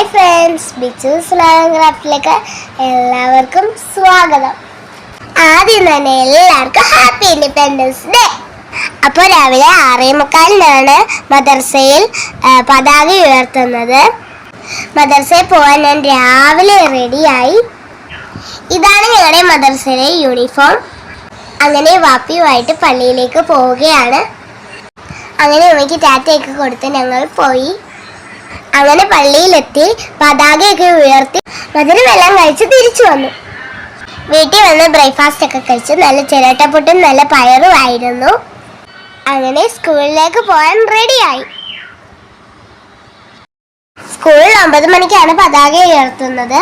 Hi friends, ബിച്ചൂസ് ക്രാഫ്റ്റിലേക്ക് എല്ലാവർക്കും സ്വാഗതം. ആദ്യം തന്നെ എല്ലാവർക്കും ഹാപ്പി ഇൻഡിപെൻഡൻസ് ഡേ. അപ്പോൾ രാവിലെ 6:45 മദർസയിൽ പതാക ഉയർത്തുന്നത്. മദർസയിൽ പോകാൻ ഞാൻ രാവിലെ റെഡിയായി. ഇതാണ് ഞങ്ങളുടെ മദർസയിലെ യൂണിഫോം. അങ്ങനെ വാപ്പിയുമായിട്ട് പള്ളിയിലേക്ക് പോവുകയാണ്. അങ്ങനെ ഉമ്മയ്ക്ക് ടാറ്റയൊക്കെ കൊടുത്ത് ഞങ്ങൾ പോയി. അങ്ങനെ പള്ളിയിലെത്തി പതാകയൊക്കെ ഉയർത്തി മധുരമെല്ലാം കഴിച്ച് തിരിച്ചു വന്നു. വീട്ടിൽ വന്ന് ബ്രേക്ക്ഫാസ്റ്റ് ഒക്കെ കഴിച്ചു. നല്ല ചിരട്ടപ്പുട്ടും നല്ല പയറും ആയിരുന്നു. അങ്ങനെ സ്കൂളിലേക്ക് പോകാൻ റെഡിയായി. സ്കൂളിൽ 9 മണിക്കാണ് പതാക ഉയർത്തുന്നത്.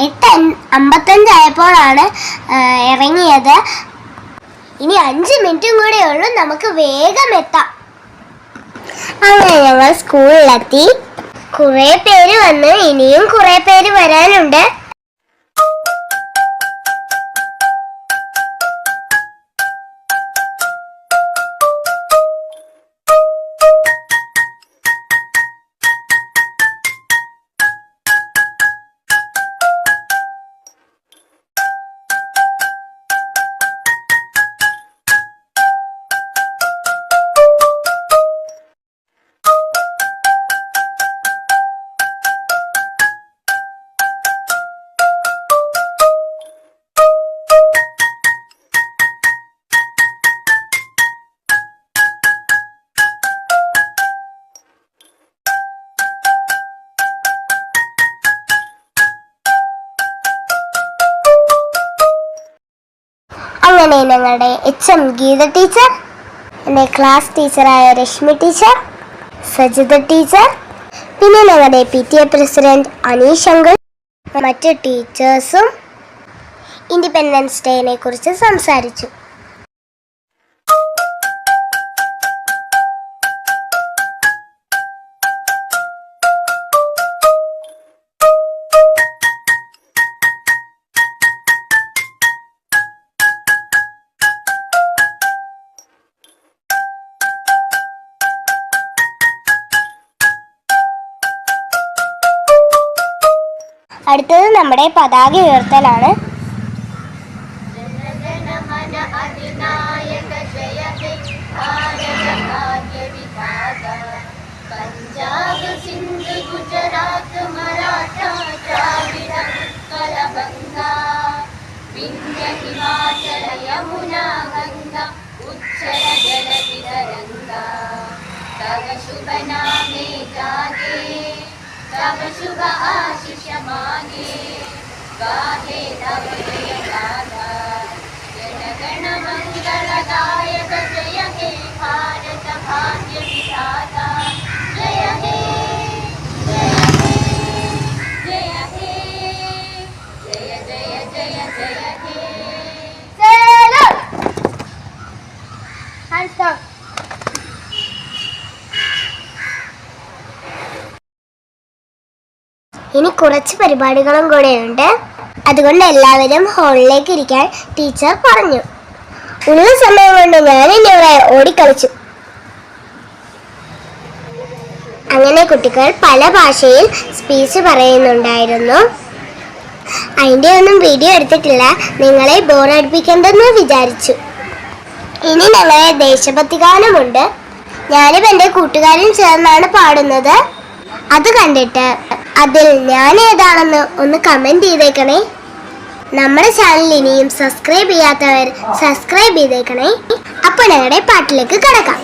8:55 ആയപ്പോഴാണ് ഇറങ്ങിയത്. ഇനി 5 മിനിറ്റും കൂടെ ഉള്ളൂ, നമുക്ക് വേഗം എത്താം. അങ്ങനെ ഞങ്ങൾ സ്കൂളിലെത്തി. കുറെ പേര് വന്ന്, ഇനിയും കുറെ പേര് വരാനുണ്ട്. അങ്ങനെ ഞങ്ങളുടെ HM ഗീത ടീച്ചർ, എൻ്റെ ക്ലാസ് ടീച്ചറായ രശ്മി ടീച്ചർ, സജിത ടീച്ചർ, പിന്നെ ഞങ്ങളുടെ PTA പ്രസിഡന്റ് അനീഷ് അങ്കിൾ, മറ്റ് ടീച്ചേഴ്സും ഇൻഡിപെൻഡൻസ് ഡേനെ കുറിച്ച് സംസാരിച്ചു. അടുത്തത് നമ്മുടെ പതാക ഉയർത്തലാണ്. तब शुभ आशीष मांगे, गाहे तब जय गाथा, जन गण मंगलदायक जय हे भारत भाग्य विधाता, जय हे जय हे जय हे जय जय जय जय हे. चलो hands up. ഇനി കുറച്ച് പരിപാടികളും കൂടെയുണ്ട്. അതുകൊണ്ട് എല്ലാവരും ഹാളിലേക്ക് ഇരിക്കാൻ ടീച്ചർ പറഞ്ഞു. ഉള്ള സമയം കൊണ്ട് ഞാൻ ഇവിടെ ഓടിക്കളിച്ചു. അങ്ങനെ കുട്ടികൾ പല ഭാഷയിൽ സ്പീച്ച് പറയുന്നുണ്ടായിരുന്നു. അതിൻ്റെ ഒന്നും വീഡിയോ എടുത്തിട്ടില്ല, നിങ്ങളെ ബോറടിപ്പിക്കണ്ടെന്ന് വിചാരിച്ചു. ഇനി ഞങ്ങളെ ദേശഭക്തി ഗാനമുണ്ട്. ഞാനും എൻ്റെ കൂട്ടുകാരും ചേർന്നാണ് പാടുന്നത്. അത് കണ്ടിട്ട് അതിൽ ഞാൻ ഏതാണെന്ന് ഒന്ന് കമന്റ് ചെയ്തേക്കണേ. നമ്മുടെ ചാനൽ ഇനിയും സബ്സ്ക്രൈബ് ചെയ്യാത്തവർ സബ്സ്ക്രൈബ് ചെയ്തേക്കണേ. അപ്പോൾ ഞങ്ങളുടെ പാട്ടിലേക്ക് കടക്കാം.